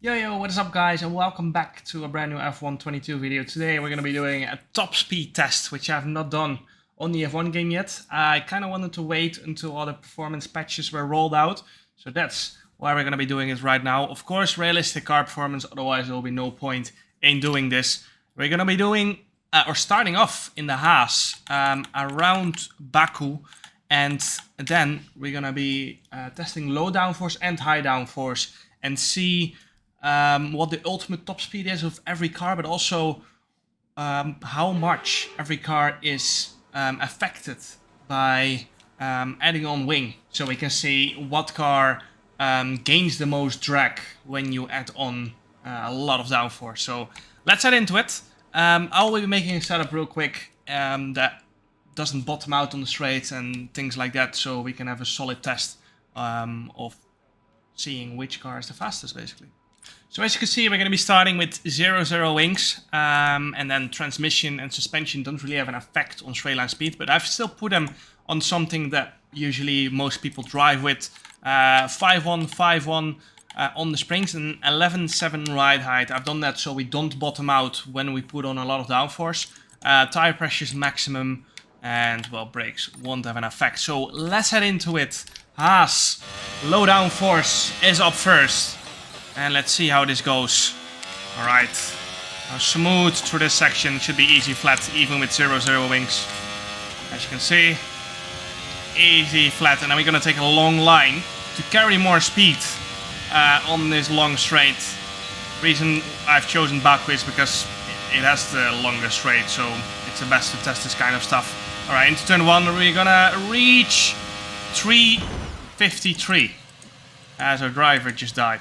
Yo, what is up guys, and welcome back to a brand new F1 22 video. Today we're going to be doing a top speed test, which I have not done on the F1 game yet. I kind of wanted to wait until all the performance patches were rolled out, so that's why we're going to be doing it right now. Of course, realistic car performance, otherwise there will be no point in doing this. We're going to be doing, or starting off in the Haas around Baku, and then we're going to be testing low downforce and high downforce and see what the ultimate top speed is of every car, but also how much every car is affected by adding on wing. So we can see what car gains the most drag when you add on a lot of downforce. So let's head into it. I'll be making a setup real quick that doesn't bottom out on the straights and things like that, so we can have a solid test of seeing which car is the fastest, basically. So as you can see, we're going to be starting with 0 wings, and then transmission and suspension don't really have an effect on straight line speed, but I've still put them on something that usually most people drive with, 5.1, 5.1 on the springs and 11.7 ride height. I've done that so we don't bottom out when we put on a lot of downforce. Tire pressure is maximum, and well, brakes won't have an effect. So let's head into it. Haas, low downforce is up first. And let's see how this goes. Alright. Smooth through this section. Should be easy flat, even with 0 wings. As you can see. Easy flat. And then we're going to take a long line to carry more speed on this long straight. Reason I've chosen Baku is because it has the longest straight. So it's the best to test this kind of stuff. Alright, into turn 1. We're going to reach 353. As our driver just died.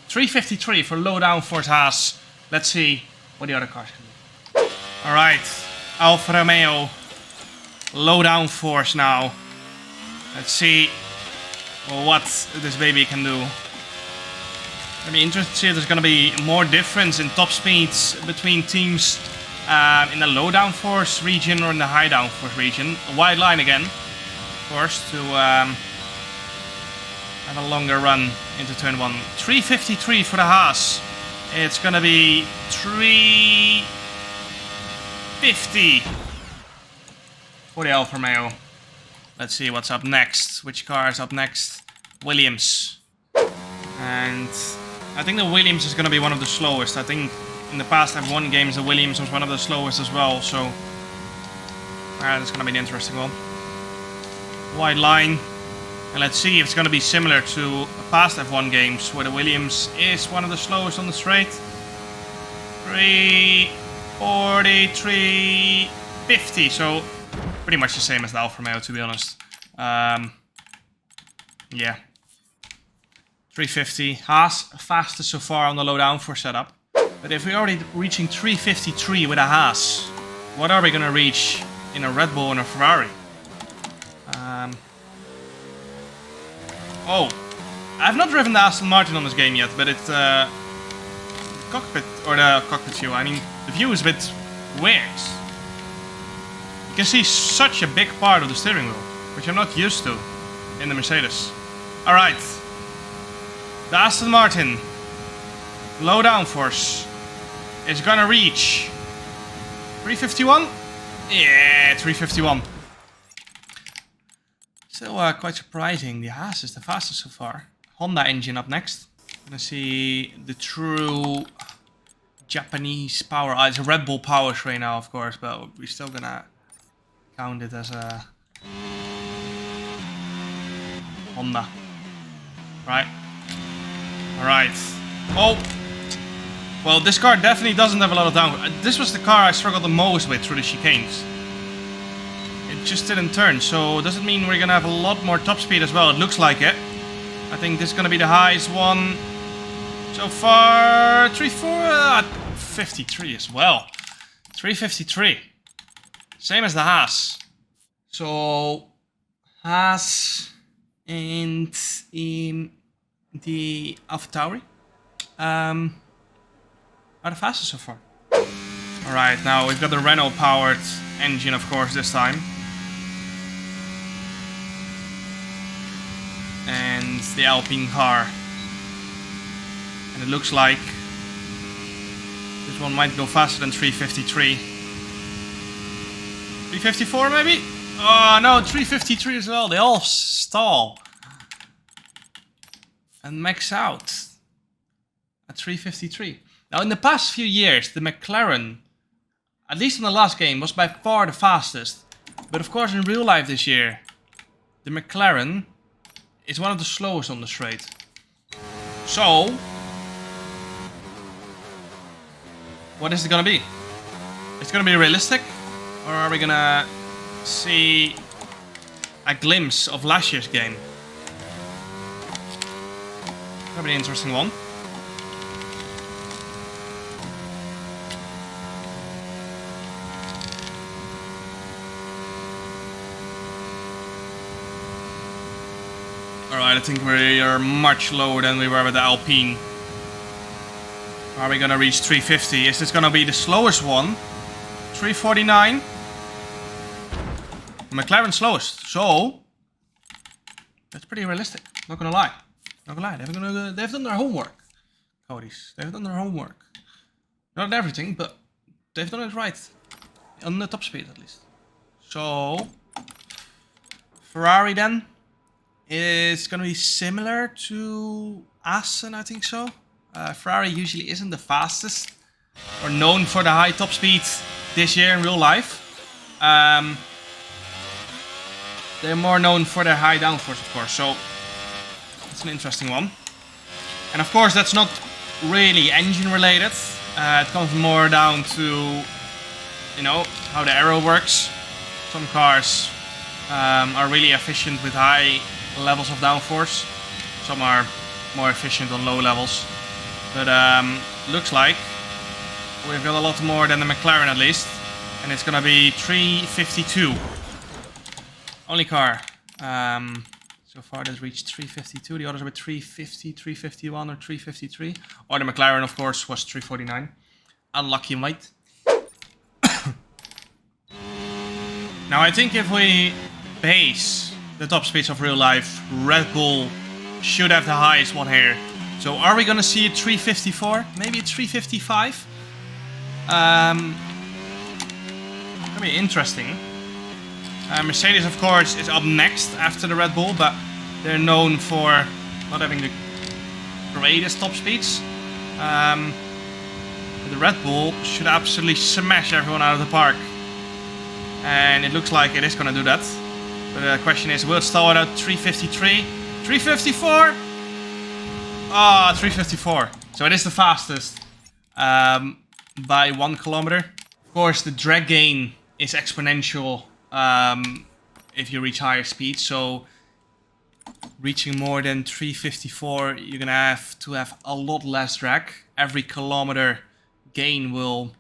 353 for low downforce Haas. Let's see what the other cars can do. Alright, Alfa Romeo. Low downforce now. Let's see what this baby can do. It'll be interesting to see if there's going to be more difference in top speeds between teams in the low downforce region or in the high downforce region. A wide line again, of course, to have a longer run into turn 1. 353 for the Haas. It's gonna be 350 for the Alfa Romeo. Let's see what's up next. Which car is up next? Williams. And I think the Williams is gonna be one of the slowest. I think in the past F1 games the Williams was one of the slowest as well. So that's gonna be an interesting one. Wide line. And let's see if it's going to be similar to past F1 games, where the Williams is one of the slowest on the straight. 340, 350, so pretty much the same as the Alfa Romeo, to be honest. Yeah. 350. Haas fastest so far on the low downforce setup. But if we're already reaching 353 with a Haas, what are we going to reach in a Red Bull and a Ferrari? Oh, I've not driven the Aston Martin on this game yet, but it's cockpit, or the cockpit view, I mean, the view is a bit weird. You can see such a big part of the steering wheel, which I'm not used to in the Mercedes. Alright, the Aston Martin, low downforce, is gonna reach 351? Yeah, 351. Still quite surprising. The Haas is the fastest so far. Honda engine up next. Gonna see the true Japanese power. It's a Red Bull powertrain now, of course, but we're still gonna count it as a Honda. Right. Alright. Oh! Well, this car definitely doesn't have a lot of downforce. This was the car I struggled the most with through the chicanes. It just didn't turn, so does it mean we're gonna have a lot more top speed as well? It looks like it. I think this is gonna be the highest one so far. 53 as well. 353. Same as the Haas. So Haas and the AlphaTauri are the fastest so far. Alright, now we've got the Renault powered engine, of course, this time. And the Alpine car. And it looks like this one might go faster than 353. 354 maybe? Oh no, 353 as well. They all stall and max out at 353. Now in the past few years, the Mclaren, at least in the last game, was by far the fastest. But of course in real life this year, the Mclaren is one of the slowest on the straight. So, what is it gonna be? It's gonna be realistic? Or are we gonna see a glimpse of last year's game? That'll be an interesting one. Alright, I think we are much lower than we were with the Alpine. Are we gonna reach 350? Is this gonna be the slowest one? 349? McLaren slowest, so that's pretty realistic. Not gonna lie. Not gonna lie. They've done their homework. Cody's. They've done their homework. Not everything, but they've done it right. On the top speed at least. So Ferrari then is gonna be similar to Aston, I think so. Ferrari usually isn't the fastest or known for the high top speed this year in real life. They're more known for their high downforce, of course, so it's an interesting one. And of course, that's not really engine related. It comes more down to, you know, how the aero works. Some cars are really efficient with high levels of downforce. Some are more efficient on low levels. But looks like we've got a lot more than the Mclaren at least. And it's gonna be 352. Only car so far that's reached 352. The others were 350, 351 or 353. Or the Mclaren, of course, was 349. Unlucky, mate. Now I think if we base the top speeds of real life, Red Bull should have the highest one here. So are we gonna see a 354? Maybe a 355? Gonna be interesting. Mercedes, of course, is up next after the Red Bull, but they're known for not having the greatest top speeds. The Red Bull should absolutely smash everyone out of the park. And it looks like it is gonna do that. But the question is, will it start at 353? 354? Ah, 354. So it is the fastest by 1 kilometer. Of course, the drag gain is exponential if you reach higher speed. So reaching more than 354, you're gonna have to have a lot less drag. Every kilometer gain will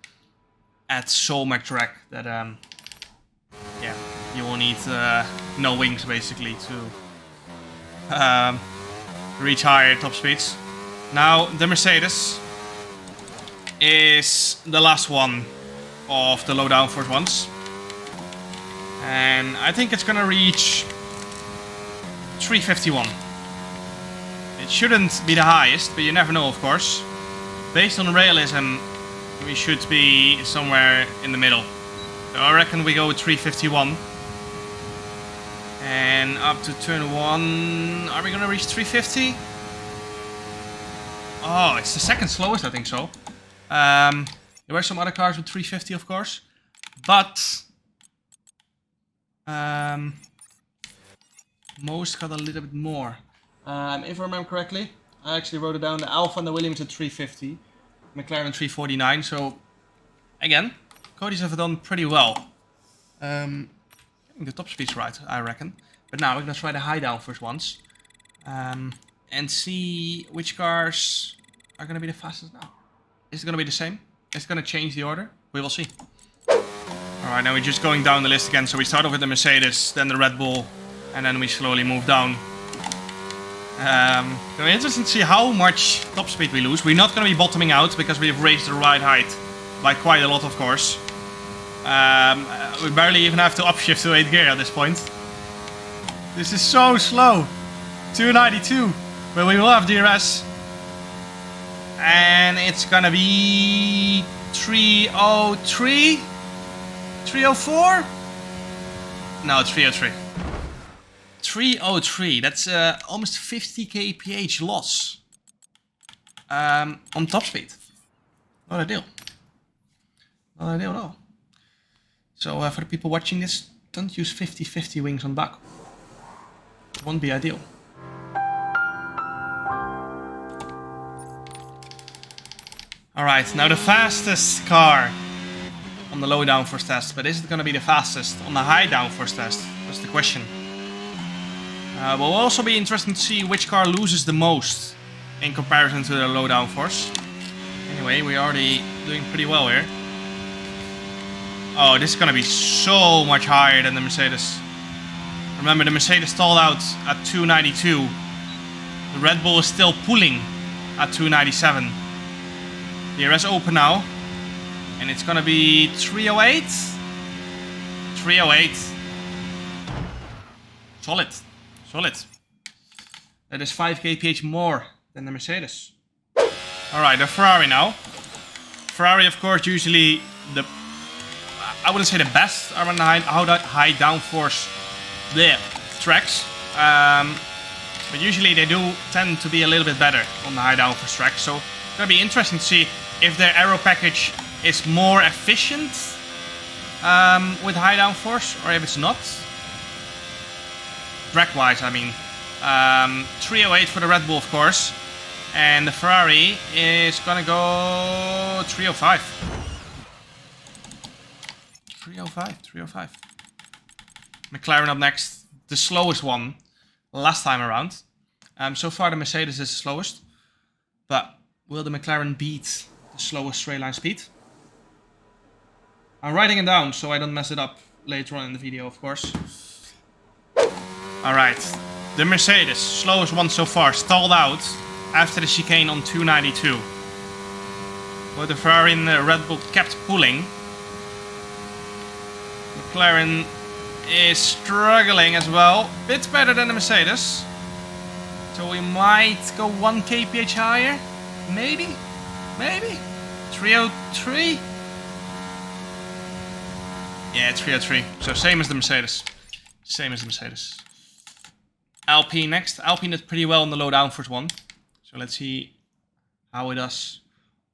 add so much drag that yeah, you will need no wings basically to reach higher top speeds. Now the Mercedes is the last one of the low downforce ones, and I think it's gonna reach 351. It shouldn't be the highest, but you never know, of course. Based on realism, we should be somewhere in the middle. So I reckon we go with 351. And up to turn 1, are we gonna reach 350? Oh, it's the second slowest, I think so. There were some other cars with 350, of course. But most got a little bit more. If I remember correctly, I actually wrote it down. The Alfa and the Williams at 350. McLaren 349. So, again, Cody's have done pretty well. Getting the top speeds right, I reckon. But now we're going to try the high downforce ones. And see which cars are going to be the fastest now. Is it going to be the same? Is it going to change the order? We will see. Alright, now we're just going down the list again. So we start off with the Mercedes, then the Red Bull, and then we slowly move down. It'll be interesting to see how much top speed we lose. We're not going to be bottoming out because we have raised the ride height by quite a lot, of course. We barely even have to upshift to 8th gear at this point. This is so slow. 292. But we will have DRS. And it's gonna be 303? 304? No, 303. 303, that's almost 50 kph loss on top speed. Not ideal. Not ideal at all. So for the people watching this, don't use 50-50 wings on back. It won't be ideal. Alright, now the fastest car on the low downforce test, but is it going to be the fastest on the high downforce test? That's the question. Will also be interesting to see which car loses the most in comparison to the low downforce. Anyway, we're already doing pretty well here. Oh, this is going to be so much higher than the Mercedes. Remember, the Mercedes stalled out at 292. The Red Bull is still pulling at 297. The DRS open now. And it's going to be 308. 308. Solid. Solid. That is 5 kph more than the Mercedes. Alright, the Ferrari now. Ferrari, of course, usually the... I wouldn't say the best are on the high downforce tracks. But usually they do tend to be a little bit better on the high downforce tracks. So it's going to be interesting to see if their aero package is more efficient with high downforce or if it's not. Drag-wise, I mean. 308 for the Red Bull, of course. And the Ferrari is gonna go 305. 305, 305. McLaren up next. The slowest one last time around. So far the Mercedes is the slowest. But will the McLaren beat the slowest straight line speed? I'm writing it down so I don't mess it up later on in the video, of course. Alright, the Mercedes, slowest one so far, stalled out after the chicane on 292. But the Ferrari and the Red Bull kept pulling. McLaren is struggling as well. Bit better than the Mercedes. So we might go 1 kph higher. Maybe? Maybe? 303? Yeah, 303. So same as the Mercedes. Same as the Mercedes. Alpine next. Alpine did pretty well on the low downforce one. So let's see how it does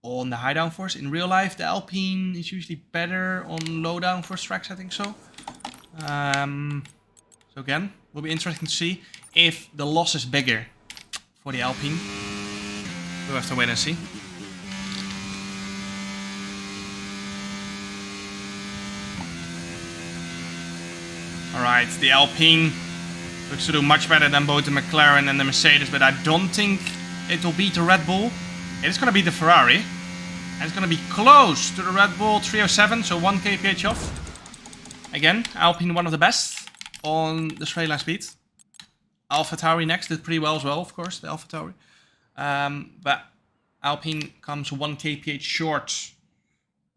on the high downforce. In real life, the Alpine is usually better on low downforce tracks, I think so. So again, will be interesting to see if the loss is bigger for the Alpine. We'll have to wait and see. Alright, the Alpine looks to do much better than both the McLaren and the Mercedes, but I don't think it will beat the Red Bull. It is going to beat the Ferrari. And it's going to be close to the Red Bull 307, so 1 kph off. Again, Alpine one of the best on the straight line speed. AlphaTauri next did pretty well as well, of course, the AlphaTauri. But Alpine comes 1 kph short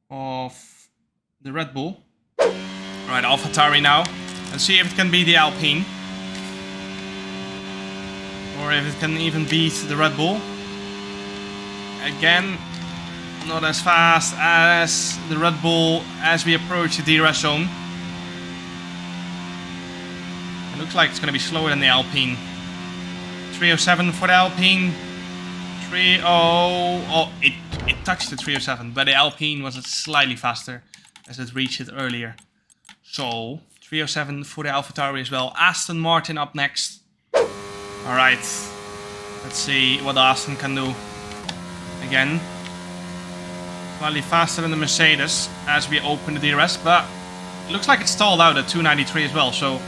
of the Red Bull. Alright, AlphaTauri now. Let's see if it can beat the Alpine. Or if it can even beat the Red Bull. Again, not as fast as the Red Bull as we approach the DRS zone. It looks like it's going to be slower than the Alpine. 307 for the Alpine. 30... Oh, it touched the 307, but the Alpine was slightly faster as it reached it earlier. So, 307 for the AlphaTauri as well. Aston Martin up next. Alright, let's see what the Aston can do. Again, slightly faster than the Mercedes as we open the DRS, but it looks like it's stalled out at 293 as well, so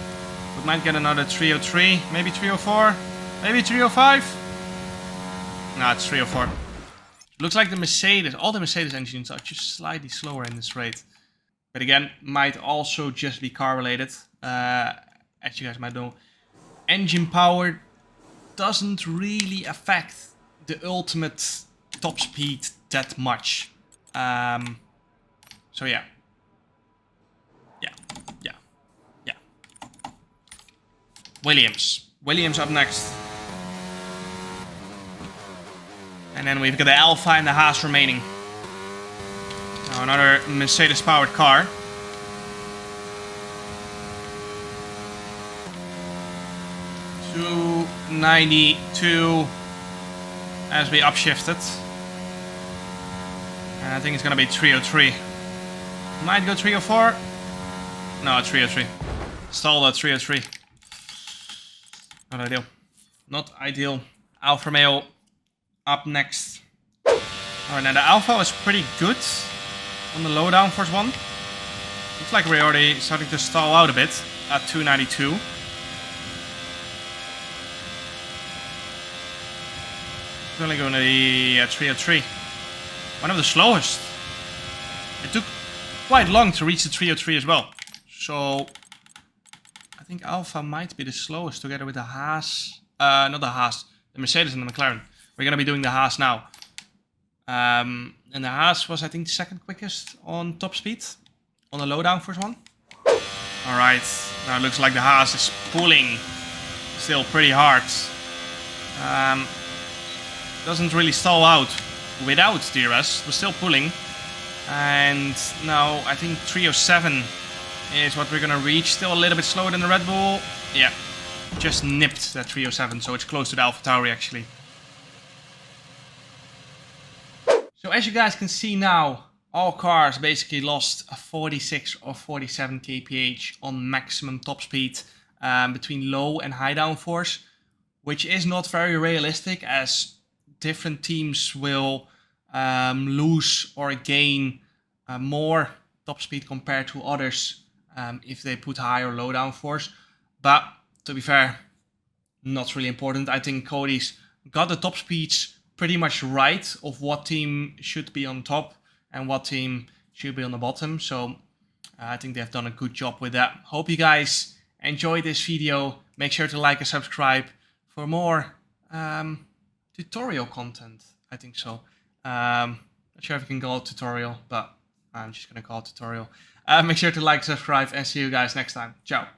we might get another 303, maybe 304, maybe 305? No, it's 304. Looks like the Mercedes, all the Mercedes engines are just slightly slower in this rate. But again, might also just be car related. As you guys might know, engine power doesn't really affect the ultimate top speed that much. So yeah. Williams up next. And then we've got the Alpha and the Haas remaining. Now another Mercedes-powered car. $292 as we upshifted. And I think it's gonna be 303. Might go 304. No, 303. Stalled at 303. Not ideal. Not ideal. Alfa Romeo up next. Alright, now the Alpha was pretty good on the low downforce one. Looks like we're already starting to stall out a bit at 292. It's only going to be 303. One of the slowest. It took quite long to reach the 303 as well. So I think Alpha might be the slowest together with the Haas. Not the Haas, the Mercedes and the McLaren. We're going to be doing the Haas now. And the Haas was, I think, the second quickest on top speed. On the low downforce one. Alright, now it looks like the Haas is pulling still pretty hard. Doesn't really stall out without DRS. We're still pulling. And now I think 307 is what we're going to reach. Still a little bit slower than the Red Bull. Yeah, just nipped that 307, so it's close to the AlphaTauri actually. So as you guys can see now, all cars basically lost a 46 or 47 kph on maximum top speed between low and high downforce, which is not very realistic as different teams will lose or gain more top speed compared to others if they put high or low downforce. But to be fair, not really important. I think Cody's got the top speeds pretty much right of what team should be on top and what team should be on the bottom. So I think they've done a good job with that. Hope you guys enjoyed this video. Make sure to like and subscribe for more tutorial content. I think so. Not sure if you can call it tutorial, but I'm just gonna call it tutorial. Make sure to like, subscribe, and see you guys next time. Ciao.